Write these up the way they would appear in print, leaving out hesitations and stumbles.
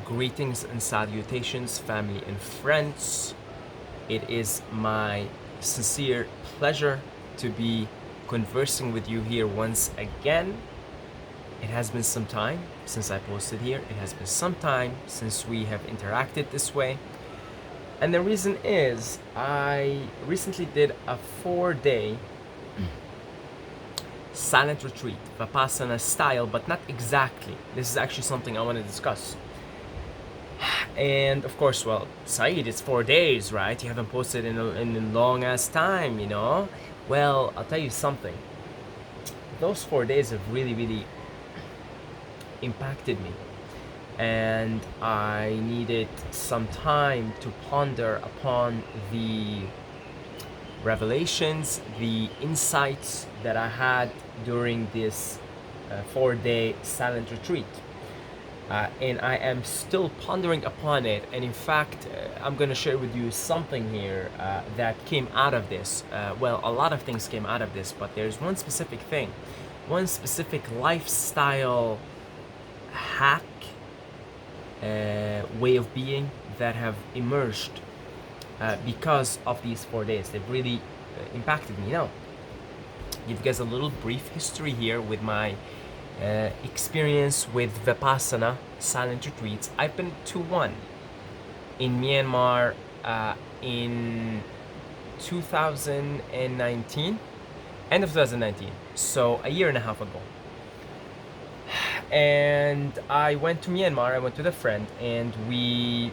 Greetings and salutations, family and friends. It is my sincere pleasure to be conversing with you here once again. It has been some time since I posted here. It has been some time since we have interacted this way. And the reason is I recently did a 4-day silent retreat, Vipassana style, but not exactly. This is actually something I want to discuss. And of course, well, Saeed, it's 4 days, right? You haven't posted in a long ass time, you know? Well, I'll tell you something. Those 4 days have really impacted me. And I needed some time to ponder upon the revelations, the insights that I had during this 4-day silent retreat. And I am still pondering upon it. And in fact, I'm going to share with you something here that came out of this. Well, a lot of things came out of this, but there's one specific thing, one specific lifestyle hack, way of being that have emerged because of these 4 days. They've really impacted me. Now, give you guys a little brief history here with my experience with Vipassana silent retreats. I've been to one in Myanmar in 2019, end of 2019, so a year and a half ago. And I went to Myanmar, I went with a friend, and we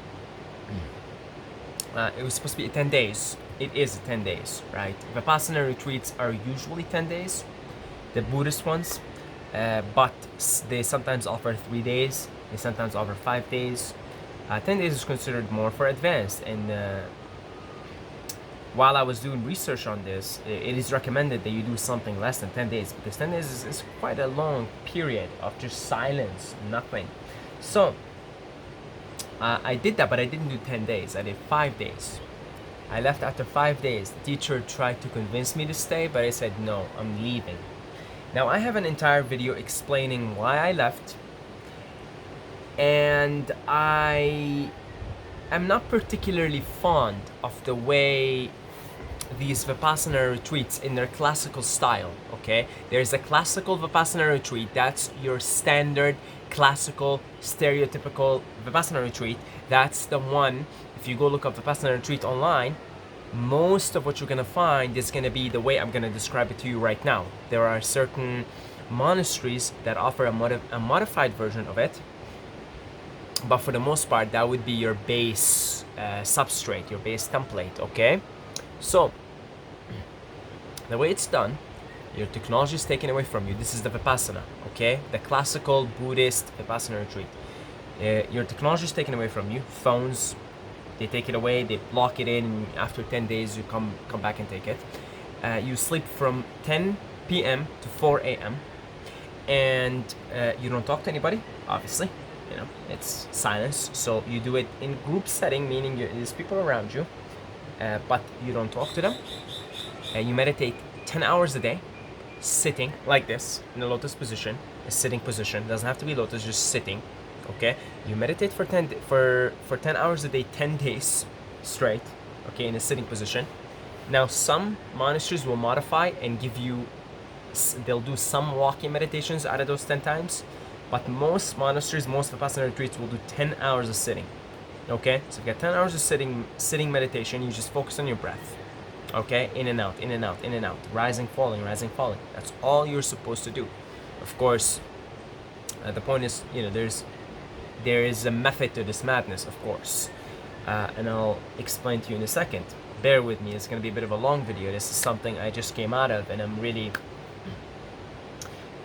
it was supposed to be 10 days. It is 10 days, right? Vipassana retreats are usually 10 days, the Buddhist ones, but they sometimes offer 3 days, they sometimes offer 5 days. 10 days is considered more for advanced, and while I was doing research on this, it is recommended that you do something less than 10 days, because 10 days is quite a long period of just silence, nothing. So I did that, but I didn't do 10 days. I did 5 days. I left after 5 days. The teacher tried to convince me to stay, but I said, no, I'm leaving. Now, I have an entire video explaining why I left, and I am not particularly fond of the way these Vipassana retreats in their classical style, okay? There's a classical Vipassana retreat. That's your standard, classical, stereotypical Vipassana retreat. That's the one, if you go look up Vipassana retreat online, most of what you're gonna find is gonna be the way I'm gonna describe it to you right now. There are certain monasteries that offer a modified version of it, but for the most part, that would be your base substrate, your base template, okay? So, the way it's done, your technology is taken away from you. This is the Vipassana, okay? The classical Buddhist Vipassana retreat. Your technology is taken away from you. Phones, they take it away, they block it in, and after 10 days you come back and take it. You sleep from 10 p.m. to 4 a.m. and you don't talk to anybody, obviously. You know, it's silence. So you do it in group setting, meaning there's people around you, but you don't talk to them. You meditate 10 hours a day, sitting like this in a lotus position, a sitting position. Doesn't have to be lotus, just sitting. Okay, you meditate for 10 hours a day, 10 days straight, okay, in a sitting position. Now, some monasteries will modify and give you, they'll do some walking meditations out of those 10 times, but most monasteries, most Vipassana retreats will do 10 hours of sitting, okay? So you got 10 hours of sitting meditation. You just focus on your breath, okay? In and out, in and out, in and out, rising, falling, rising, falling. That's all you're supposed to do. Of course, the point is, you know, there is a method to this madness, of course, and I'll explain to you in a second. Bear with me, it's going to be a bit of a long video. This is something I just came out of, and I'm really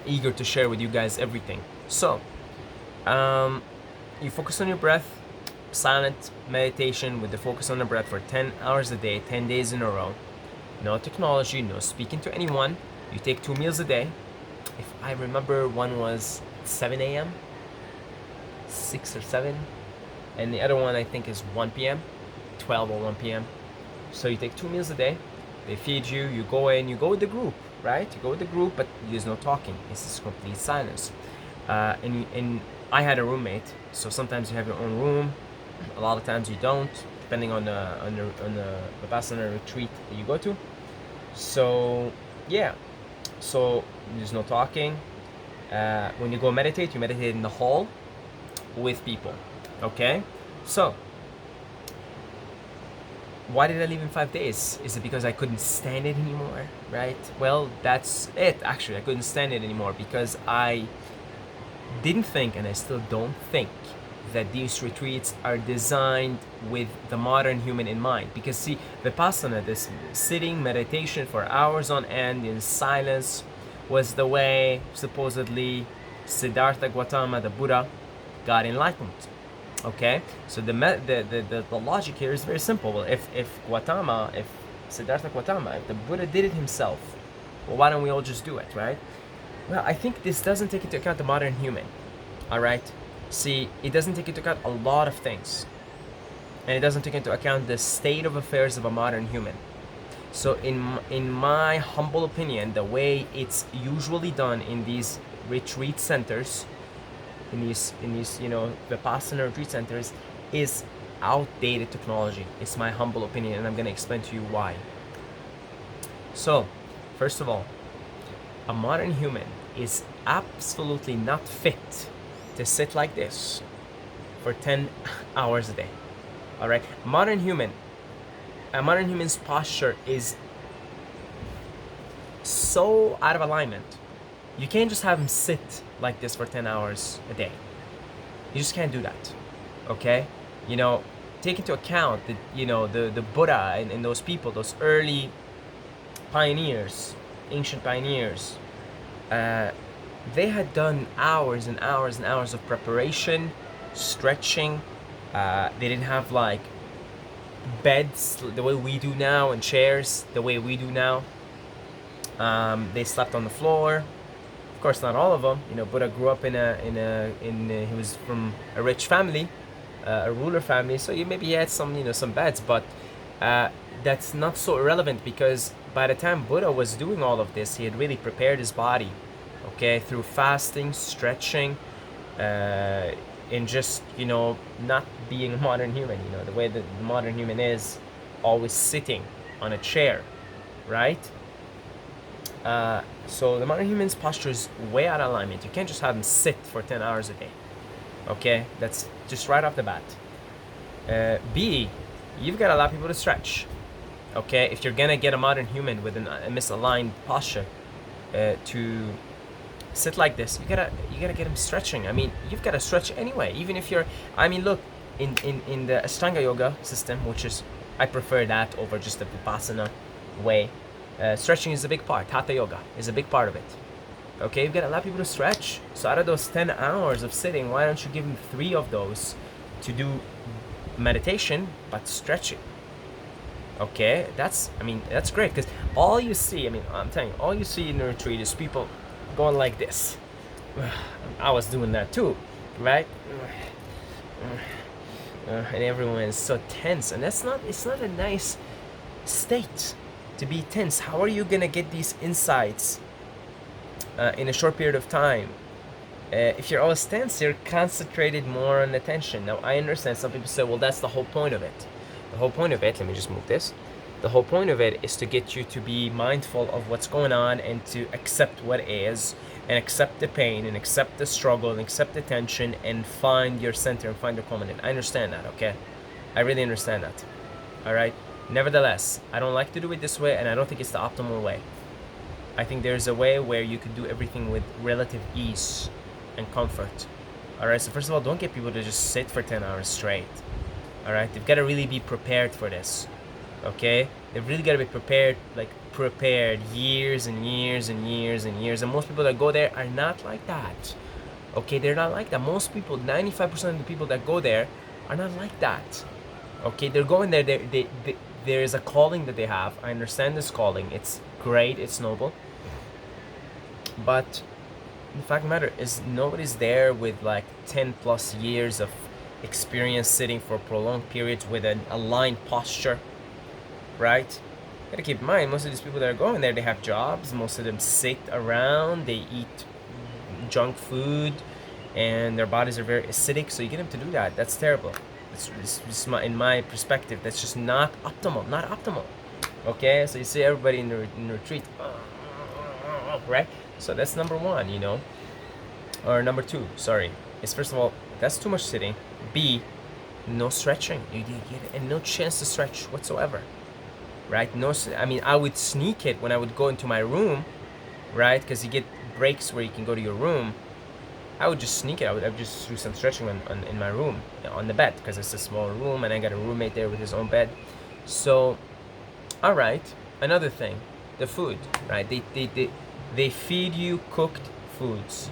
eager to share with you guys everything. So, you focus on your breath, silent meditation with the focus on the breath for 10 hours a day, 10 days in a row. No technology, no speaking to anyone. You take 2 meals a day. If I remember, one was 7 a.m., 6 or 7, and the other one I think is 1 p.m., 12 or 1 p.m. So you take 2 meals a day, they feed you, you go in, you go with the group, right? You go with the group, but there's no talking. This is complete silence. And I had a roommate, so sometimes you have your own room, a lot of times you don't, depending on the Vipassana retreat that you go to. So yeah, so there's no talking. When you go meditate, you meditate in the hall with people. Okay, so why did I leave in 5 days? Is it because I couldn't stand it anymore? Right? Well, that's it. Actually, I couldn't stand it anymore because I didn't think, and I still don't think, that these retreats are designed with the modern human in mind. Because see, Vipassana, this sitting meditation for hours on end in silence, was the way supposedly Siddhartha Gautama, the Buddha, got enlightenment. Okay, so the logic here is very simple. Well, if Siddhartha Gautama, if the Buddha did it himself, well, why don't we all just do it, right? Well, I think this doesn't take into account the modern human. All right, see, it doesn't take into account a lot of things, and it doesn't take into account the state of affairs of a modern human. So in my humble opinion, the way it's usually done in these retreat centers, in these Vipassana retreat centers, is outdated technology. It's my humble opinion, and I'm going to explain to you why. So, first of all, a modern human is absolutely not fit to sit like this for 10 hours a day. All right, a modern human's posture is so out of alignment. You can't just have him sit like this for 10 hours a day. You just can't do that. Okay? Take into account that, the Buddha and those people, those early pioneers, ancient pioneers, they had done hours and hours and hours of preparation, stretching. They didn't have like beds the way we do now and chairs the way we do now. They slept on the floor. Of course, not all of them. Buddha grew up he was from a rich family, a ruler family. So maybe he had some beds, but that's not so irrelevant because by the time Buddha was doing all of this, he had really prepared his body, okay, through fasting, stretching, and just not being a modern human. The way that the modern human is, always sitting on a chair, right? So the modern human's posture is way out of alignment. You can't just have him sit for 10 hours a day. Okay, that's just right off the bat. B, you've got to allow people to stretch. Okay, if you're gonna get a modern human with a misaligned posture to sit like this, you gotta get him stretching. I mean, you've got to stretch anyway. Even if you're, look, in the Ashtanga yoga system, which is, I prefer that over just the Vipassana way. Stretching is a big part. Hatha yoga is a big part of it. Okay, you've got to allow people to stretch. So out of those 10 hours of sitting, why don't you give them 3 of those to do meditation but stretching? Okay, that's great, because all you see, I'm telling you, all you see in the retreat is people going like this. I was doing that too, right? And everyone is so tense, and it's not a nice state to be tense. How are you gonna get these insights in a short period of time? If you're always tense, you're concentrated more on attention. Now, I understand some people say, well, that's the whole point of it. The whole point of it, let me just move this. The whole point of it is to get you to be mindful of what's going on and to accept what is, and accept the pain, and accept the struggle, and accept the tension, and find your center and find your common. I understand that, okay? I really understand that. All right? Nevertheless, I don't like to do it this way, and I don't think it's the optimal way. I think there's a way where you can do everything with relative ease and comfort. All right, so first of all, don't get people to just sit for 10 hours straight. All right, they've got to really be prepared for this. Okay, they've really got to be prepared years and years and years and years. And most people that go there are not like that. Okay, they're not like that. Most people, 95% of the people that go there are not like that. Okay, they're going there. There is a calling that they have. I understand this calling. It's great. It's noble. But the fact of the matter is, nobody's there with like 10 plus years of experience sitting for prolonged periods with an aligned posture, right? You gotta keep in mind, most of these people that are going there, they have jobs. Most of them sit around. They eat junk food. and their bodies are very acidic, so you get them to do that. That's terrible. It's in my perspective, that's just not optimal. Not optimal. Okay, so you see everybody in the retreat, right? So that's number one, you know, or number two. Sorry, is first of all, that's too much sitting. B, no stretching. You get and no chance to stretch whatsoever, right? No, I mean, I would sneak it when I would go into my room, right? Because you get breaks where you can go to your room. I would just sneak it. I would just do some stretching in my room, on the bed, because it's a small room and I got a roommate there with his own bed. So, all right. Another thing, the food, right? They feed you cooked foods,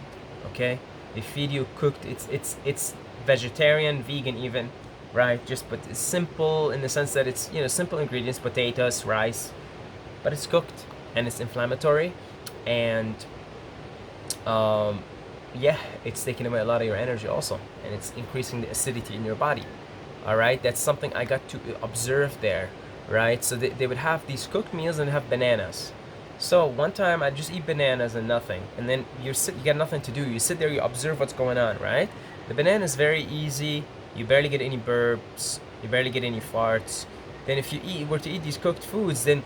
okay? They feed you cooked. It's vegetarian, vegan even, right? Just but it's simple in the sense that it's, you know, simple ingredients: potatoes, rice, but it's cooked and it's inflammatory, and yeah, it's taking away a lot of your energy also, and it's increasing the acidity in your body. All right, that's something I got to observe there, right? So they would have these cooked meals and have bananas. So one time I just eat bananas and nothing, and then you got nothing to do. You sit there, you observe what's going on, right? The banana is very easy. You barely get any burps. You barely get any farts. Then if you were to eat these cooked foods, then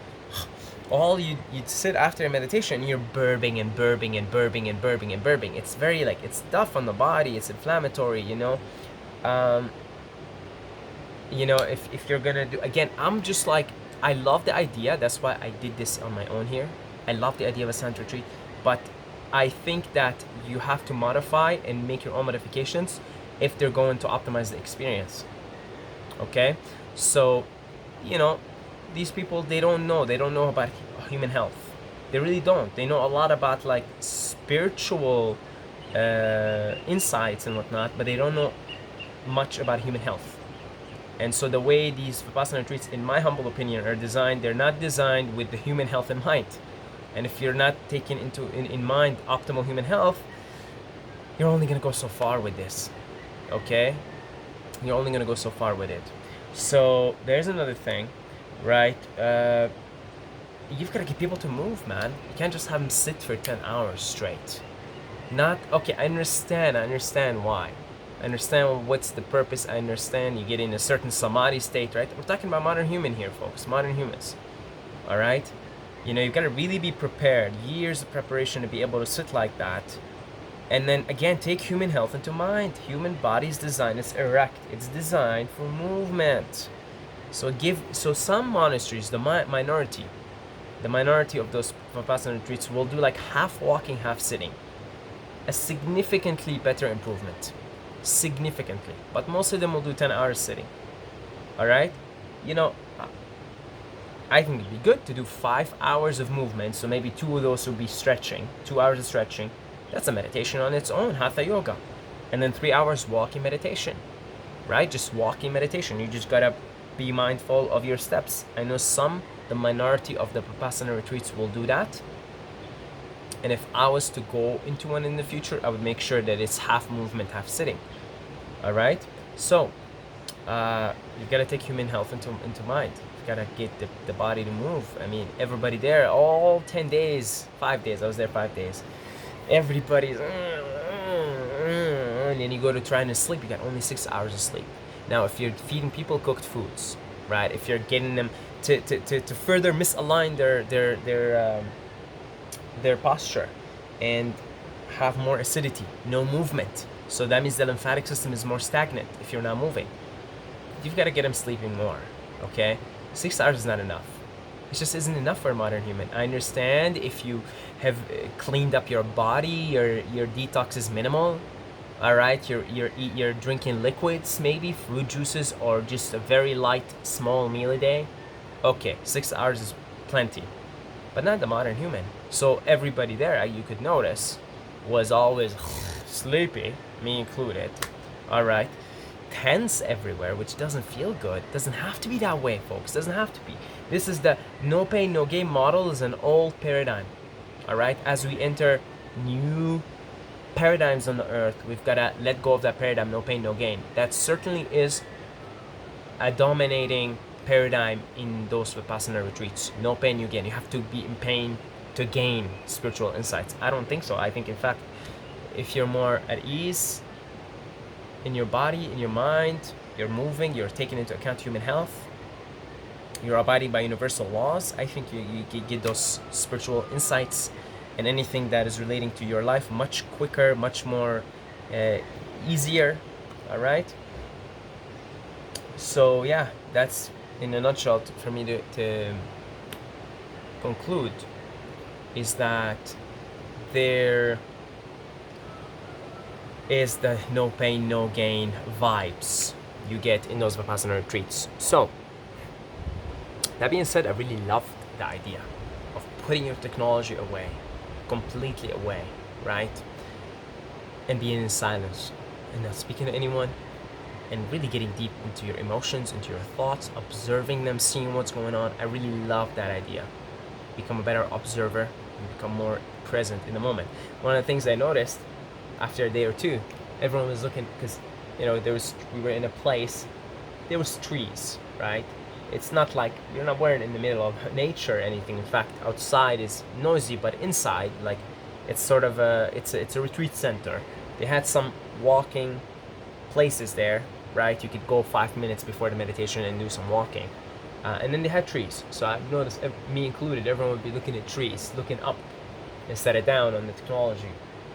you'd sit after a meditation, you're burping and burping and burping and burping and burping. It's very like, it's tough on the body. It's inflammatory, you know. If you're gonna do, again, I'm just like, I love the idea. That's why I did this on my own here. I love the idea of a silent retreat, but I think that you have to modify and make your own modifications if they're going to optimize the experience. Okay, so, you know, these people, they don't know about human health. They really don't. They know a lot about like spiritual insights and whatnot, but they don't know much about human health. And so the way these Vipassana retreats, in my humble opinion, are designed, they're not designed with the human health in mind. And if you're not taking in mind optimal human health, you're only gonna go so far with this, okay? You're only gonna go so far with it. So there's another thing, right? You've got to get people to move, man. You can't just have them sit for 10 hours straight. Not, okay, I understand why. I understand what's the purpose. I understand you get in a certain samadhi state, right? We're talking about modern human here, folks. Modern humans, all right? You know, you've got to really be prepared. Years of preparation to be able to sit like that. And then, again, take human health into mind. Human body's designed, it's erect. It's designed for movement. So some monasteries, the minority of those Vipassana retreats will do like half walking, half sitting. A significantly better improvement. Significantly. But most of them will do 10 hours sitting. All right? You know, I think it'd be good to do 5 hours of movement. So maybe 2 of those will be stretching. 2 hours of stretching. That's a meditation on its own, Hatha Yoga. And then 3 hours walking meditation. Right? Just walking meditation. You just gotta be mindful of your steps. I know the minority of the Vipassana retreats will do that. And if I was to go into one in the future, I would make sure that it's half movement, half sitting. All right? So, you've got to take human health into mind. You've got to get the body to move. I mean, everybody there, all 10 days, 5 days, I was there 5 days. Everybody's, and then you go to trying to sleep, you got only 6 hours of sleep. Now, if you're feeding people cooked foods, right? If you're getting them to further misalign their posture and have more acidity, no movement. So that means the lymphatic system is more stagnant if you're not moving. You've got to get them sleeping more, okay? 6 hours is not enough. It just isn't enough for a modern human. I understand if you have cleaned up your body, your detox is minimal. All right, you're drinking liquids, maybe fruit juices, or just a very light, small meal a day. Okay, 6 hours is plenty, but not the modern human. So everybody there, you could notice, was always sleepy, me included. All right, tense everywhere, which doesn't feel good. Doesn't have to be that way, folks. Doesn't have to be. This is the no pain, no gain model. Is an old paradigm. All right, as we enter new paradigms on the earth, we've got to let go of that paradigm, no pain, no gain. That certainly is a dominating paradigm in those Vipassana retreats. No pain, no gain. You have to be in pain to gain spiritual insights. I don't think so. I think, in fact, if you're more at ease in your body, in your mind, you're moving, you're taking into account human health, you're abiding by universal laws. I think you get those spiritual insights and anything that is relating to your life much quicker, much more easier. All right. So yeah, that's in a nutshell for me to conclude, is that there is the no pain, no gain vibes you get in those Vipassana retreats. So that being said, I really loved the idea of putting your technology away, completely away, right? And being in silence and not speaking to anyone, and really getting deep into your emotions, into your thoughts, observing them, seeing what's going on. I really love that idea. Become a better observer and become more present in the moment. One of the things I noticed after a day or two, everyone was looking, because we were in a place, there was trees, right? It's not like you're not wearing in the middle of nature or anything. In fact, outside is noisy, but inside, like, it's sort of it's a retreat center. They had some walking places there, right? You could go 5 minutes before the meditation and do some walking. And then they had trees. So I've noticed, me included, everyone would be looking at trees, looking up instead of down on the technology,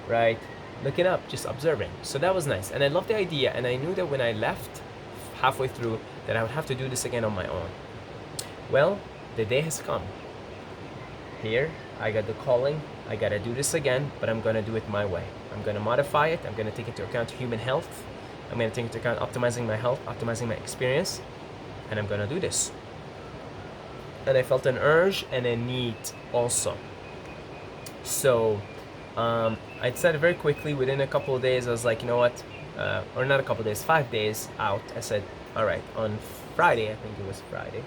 right? Looking up, just observing. So that was nice. And I loved the idea. And I knew that when I left halfway through that I would have to do this again on my own. Well, the day has come. Here, I got the calling. I gotta do this again, but I'm gonna do it my way. I'm gonna modify it. I'm gonna take into account human health. I'm gonna take into account optimizing my health, optimizing my experience, and I'm gonna do this. And I felt an urge and a need also. So I decided very quickly, within a couple of days, I was like, you know what, or not a couple of days, 5 days out, I said, all right, on Friday, I think it was Friday.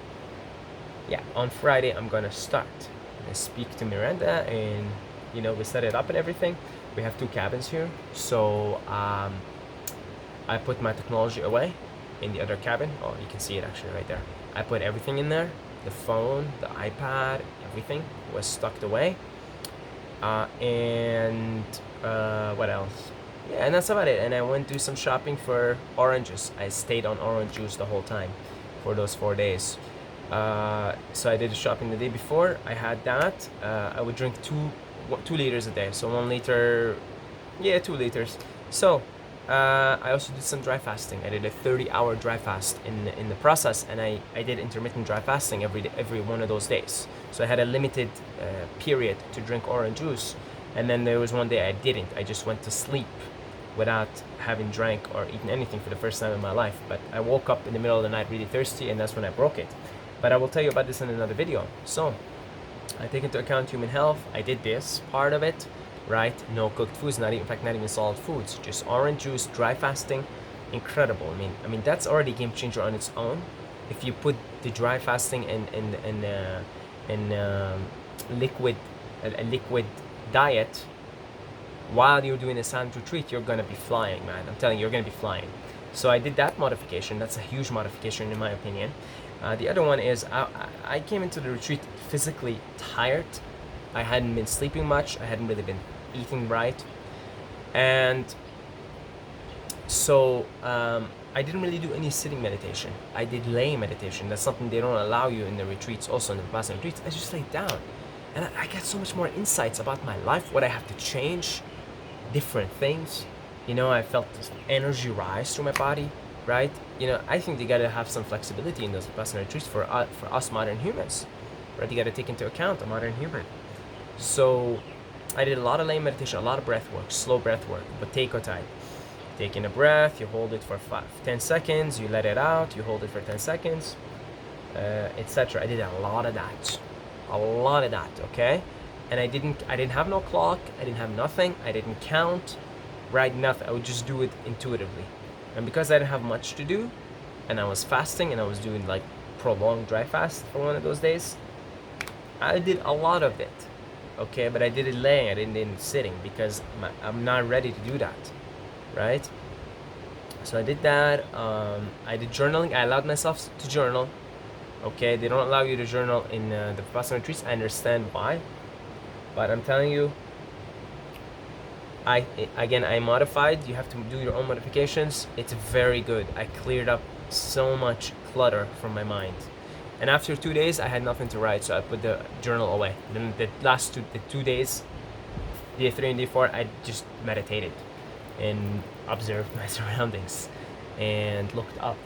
Yeah, on Friday, I'm gonna start. I speak to Miranda, and we set it up and everything. We have 2 cabins here, so I put my technology away in the other cabin. Oh, you can see it actually right there. I put everything in there. The phone, the iPad, everything was tucked away. And what else? Yeah, and that's about it. And I went to do some shopping for oranges. I stayed on orange juice the whole time for those 4 days. So I did the shopping the day before. I had that. I would drink 2 liters a day. So 1 liter, 2 liters. So I also did some dry fasting. I did a 30-hour dry fast in the process, and I did intermittent dry fasting every one of those days. So I had a limited period to drink orange juice, and then there was one day I didn't. I just went to sleep without having drank or eaten anything for the first time in my life. But I woke up in the middle of the night really thirsty, and that's when I broke it. But I will tell you about this in another video. So I take into account human health. I did this part of it. Right? No cooked foods, not even solid foods, just orange juice, dry fasting. Incredible. I mean that's already a game changer on its own. If you put the dry fasting and liquid diet while you're doing a silent retreat, you're gonna be flying, man. I'm telling you, you're gonna be flying. So I did that modification. That's a huge modification in my opinion. The other one is I came into the retreat physically tired. I hadn't been sleeping much. I hadn't really been eating right. And so I didn't really do any sitting meditation. I did lay meditation. That's something they don't allow you in the retreats, also in the Vipassana retreats. I just laid down. And I got so much more insights about my life, what I have to change, different things. I felt this energy rise through my body, right? I think they gotta have some flexibility in those Vipassana retreats for us modern humans, right? You gotta take into account a modern human. So I did a lot of lay meditation, a lot of breath work, slow breath work, but Teiko type. Taking a breath, you hold it for 10 seconds, you let it out, you hold it for 10 seconds, etc. I did a lot of that, okay? And I didn't have no clock, I didn't have nothing, I didn't count, right? Nothing. I would just do it intuitively. And because I didn't have much to do, and I was fasting, and I was doing like prolonged dry fast for one of those days, I did a lot of it. Okay, but I did it laying, I didn't do it sitting, because I'm not ready to do that, right? So I did that. I did journaling. I allowed myself to journal. Okay, they don't allow you to journal in the Vipassana retreats. I understand why, but I'm telling you, I modified. You have to do your own modifications. It's very good. I cleared up so much clutter from my mind. And after 2 days, I had nothing to write, so I put the journal away. Then the 2 days, day 3 and day 4, I just meditated and observed my surroundings and looked up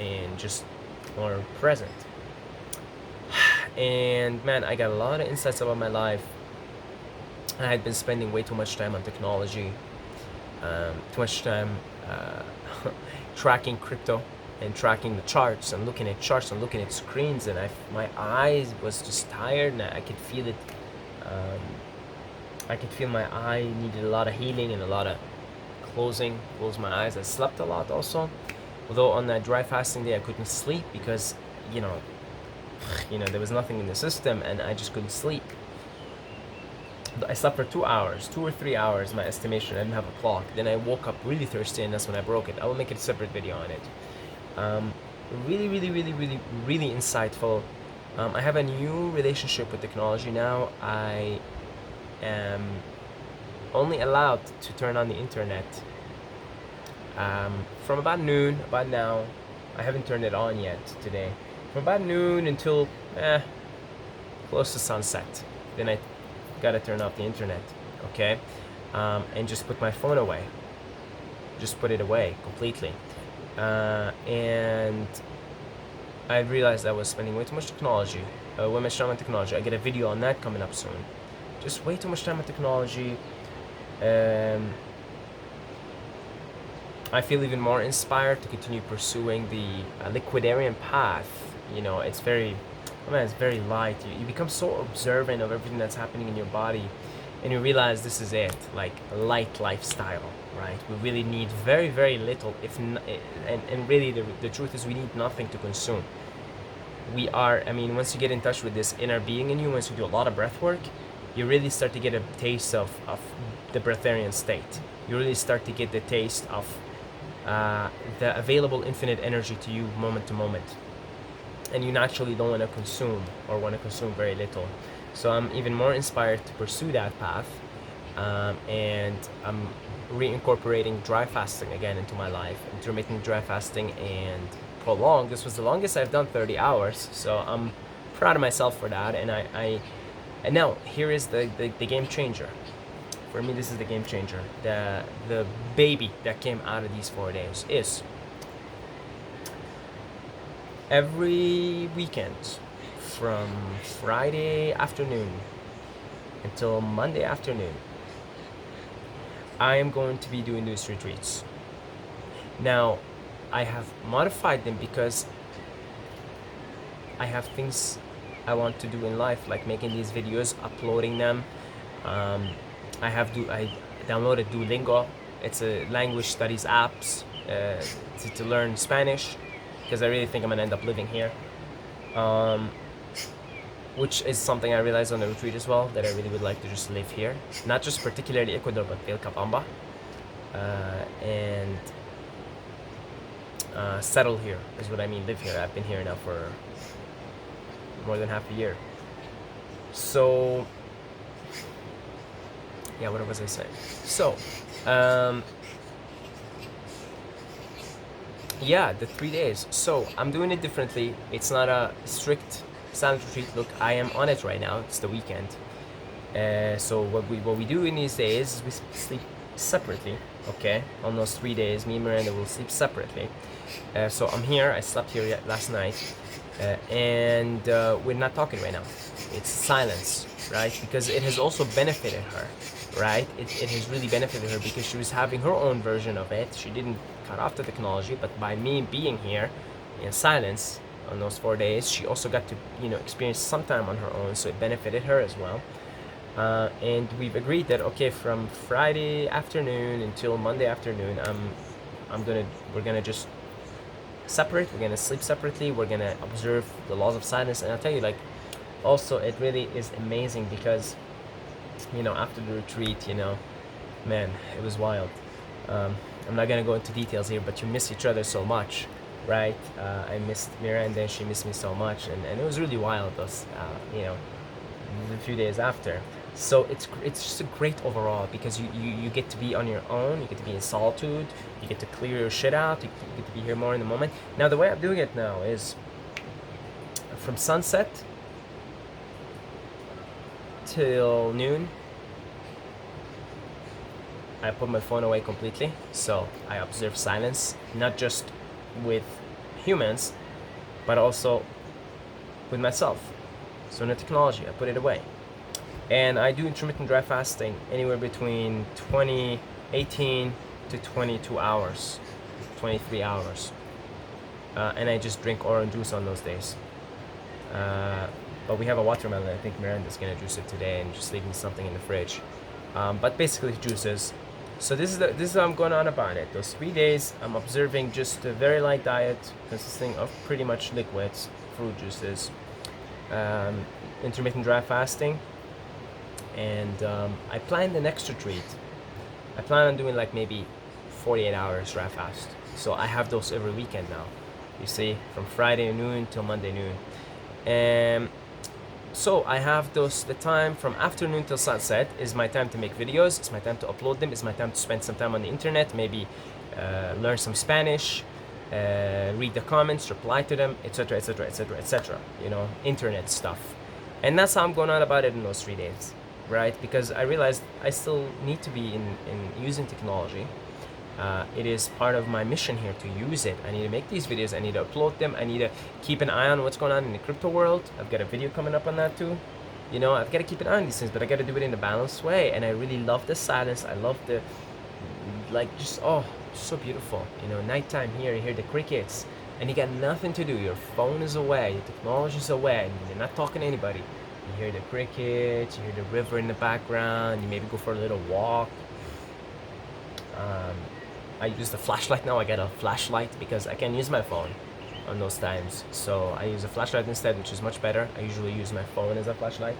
and just more present. And man, I got a lot of insights about my life. I had been spending way too much time on technology, too much time tracking crypto and tracking the charts and looking at charts and looking at screens, and my eyes was just tired, and I could feel it. I could feel my eye needed a lot of healing and a lot of close my eyes. I slept a lot also, although on that dry fasting day I couldn't sleep because you know there was nothing in the system and I just couldn't sleep. I slept for 2 hours, 2 or 3 hours, my estimation. I didn't have a clock. Then I woke up really thirsty, and that's when I broke it. I will make a separate video on it. Really, really, really, really, really insightful. I have a new relationship with technology now. I am only allowed to turn on the internet from about noon, about now. I haven't turned it on yet today. From about noon until close to sunset. Then I gotta turn off the internet, okay? And just put my phone away. Just put it away completely. And I realized I was spending way too much technology, way much time on technology. I get a video on that coming up soon. Just way too much time on technology. I feel even more inspired to continue pursuing the Liquidarian path. It's very light. You become so observant of everything that's happening in your body, and you realize this is it, like a light lifestyle, right? We really need very, very little, and really the truth is we need nothing to consume. Once you get in touch with this inner being in you, once you do a lot of breath work, you really start to get a taste of the Breatharian state. You really start to get the taste of the available infinite energy to you moment to moment. And you naturally don't want to consume, or want to consume very little. So I'm even more inspired to pursue that path, and I'm reincorporating dry fasting again into my life, intermittent dry fasting and prolonged. This was the longest I've done, 30 hours, so I'm proud of myself for that. And now here is the game changer. For me, this is the game changer. The baby that came out of these 4 days is every weekend from Friday afternoon until Monday afternoon, I am going to be doing these retreats. Now, I have modified them because I have things I want to do in life, like making these videos, uploading them. I downloaded Duolingo. It's a language studies apps to learn Spanish, because I really think I'm gonna end up living here, which is something I realized on the retreat as well, that I really would like to just live here, not just particularly Ecuador, but Vilcabamba, and settle here is what I mean. Live here. I've been here now for more than half a year. So yeah, what was I saying? So yeah, the 3 days. So I'm doing it differently. It's not a strict silent retreat. Look, I am on it right now. It's the weekend. So what we do in these days is we sleep separately. Okay, on those 3 days, me and Miranda will sleep separately. So I'm here. I slept here last night, and we're not talking right now. It's silence, right? Because it has also benefited her, right? It has really benefited her because she was having her own version of it. She didn't cut off the technology, but by me being here in silence on those 4 days, she also got to experience some time on her own, so it benefited her as well. And we've agreed that from Friday afternoon until Monday afternoon, we're gonna just separate. We're gonna sleep separately. We're gonna observe the laws of silence. And I'll tell you, also it really is amazing because after the retreat, man, it was wild. I'm not gonna go into details here, but you miss each other so much, right? I missed Miranda, and she missed me so much, and it was really wild. Those the few days after. So it's just a great overall because you get to be on your own, you get to be in solitude, you get to clear your shit out, you get to be here more in the moment. Now the way I'm doing it now is from sunset till noon, I put my phone away completely. So I observe silence, not just with humans, but also with myself. So no technology, I put it away. And I do intermittent dry fasting anywhere between 18 to 22 hours, 23 hours. And I just drink orange juice on those days. But we have a watermelon. I think Miranda's gonna juice it today and just leaving something in the fridge. But basically juices. So this is what I'm going on about it. Those 3 days, I'm observing just a very light diet consisting of pretty much liquids, fruit juices, intermittent dry fasting, and I planned an extra treat. I plan on doing like maybe 48 hours dry fast. So I have those every weekend now. You see, from Friday noon till Monday noon. And so I have the time from afternoon till sunset is my time to make videos, it's my time to upload them, it's my time to spend some time on the internet, maybe learn some Spanish, read the comments, reply to them, etc, etc, etc, etc, you know, internet stuff. And that's how I'm going on about it in those 3 days, right? Because I realized I still need to be in using technology. It is part of my mission here to use it. I need to make these videos, I need to upload them, I need to keep an eye on what's going on in the crypto world. I've got a video coming up on that too. You know, I've got to keep an eye on these things, but I got to do it in a balanced way. And I really love the silence. I love the, like, just, oh, so beautiful. You know, nighttime here, you hear the crickets, and you got nothing to do. Your phone is away, your technology is away, and you're not talking to anybody. You hear the crickets, you hear the river in the background, you maybe go for a little walk. I use the flashlight now. I get a flashlight because I can't use my phone on those times. So I use a flashlight instead, which is much better. I usually use my phone as a flashlight.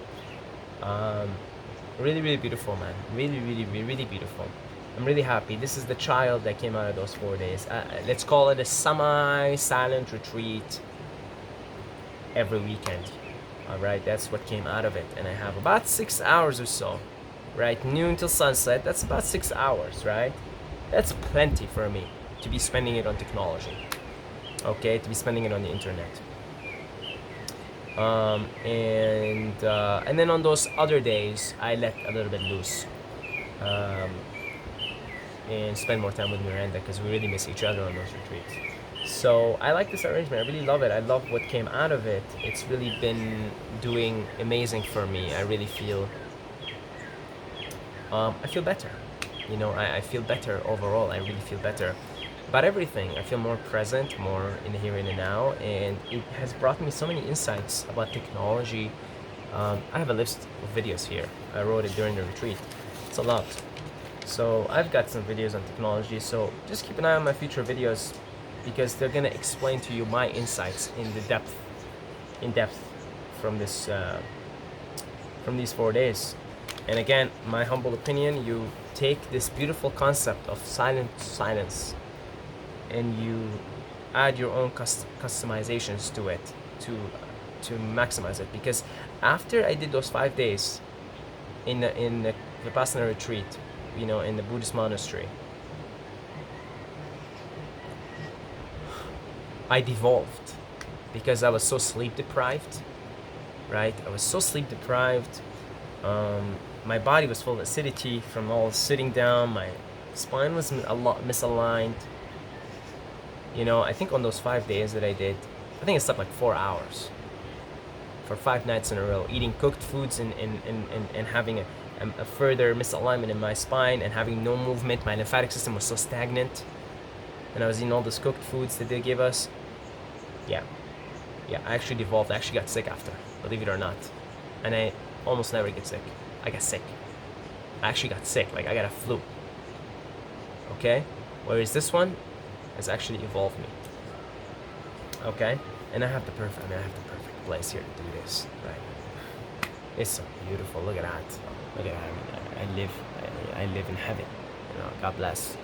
Really, really beautiful, man. Really, really, really, really beautiful. I'm really happy. This is the child that came out of those 4 days. Let's call it a semi-silent retreat every weekend. All right, that's what came out of it. And I have about 6 hours or so, right? Noon till sunset. That's about 6 hours, right? That's plenty for me to be spending it on technology, okay, to be spending it on the internet. And then on those other days, I let a little bit loose and spend more time with Miranda because we really miss each other on those retreats. So I like this arrangement. I really love it. I love what came out of it. It's really been doing amazing for me. I really feel, I feel better. You know, I feel better overall. I really feel better about everything. I feel more present, more in the here and the now, and it has brought me so many insights about technology. I have a list of videos here. I wrote it during the retreat. It's a lot. So I've got some videos on technology, so just keep an eye on my future videos because they're gonna explain to you my insights in depth from this from these 4 days. And again, my humble opinion, you take this beautiful concept of silence and you add your own customizations to it to maximize it. Because after I did those 5 days in the Vipassana retreat, you know, in the Buddhist monastery, I devolved because I was so sleep deprived, right? I was so sleep deprived. My body was full of acidity from all sitting down. My spine was a lot misaligned. You know, I think on those 5 days that I did, I think I slept like 4 hours for 5 nights in a row, eating cooked foods and having a further misalignment in my spine and having no movement. My lymphatic system was so stagnant. And I was eating all those cooked foods that they gave us. Yeah, I actually devolved. I actually got sick after, believe it or not. And I almost never get sick. I got sick. I actually got sick, like I got a flu. Okay? Whereas this one has actually evolved me. Okay? And I have the perfect place here to do this, right? It's so beautiful. Look at that. Look at that. I live in heaven. You know, God bless.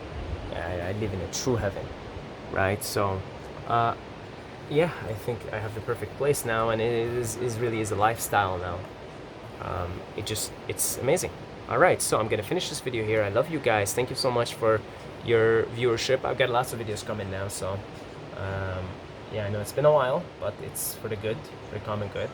I live in a true heaven, right? So, yeah, I think I have the perfect place now, and it is really a lifestyle now. it's amazing. All right, so I'm gonna finish this video here. I love you guys. Thank you so much for your viewership. I've got lots of videos coming now, so yeah, I know it's been a while, but it's for the good, for the common good.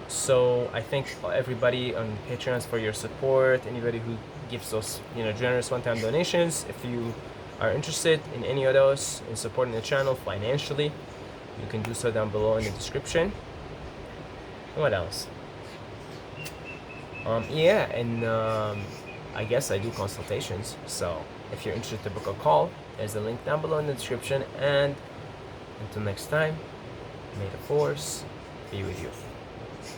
So I thank everybody on Patreon for your support. Anybody who gives us, generous one-time donations. If you are interested in any of those, in supporting the channel financially, you can do so down below in the description. What else? Yeah, and I guess I do consultations. So if you're interested to book a call, there's a link down below in the description. And until next time, may the force be with you.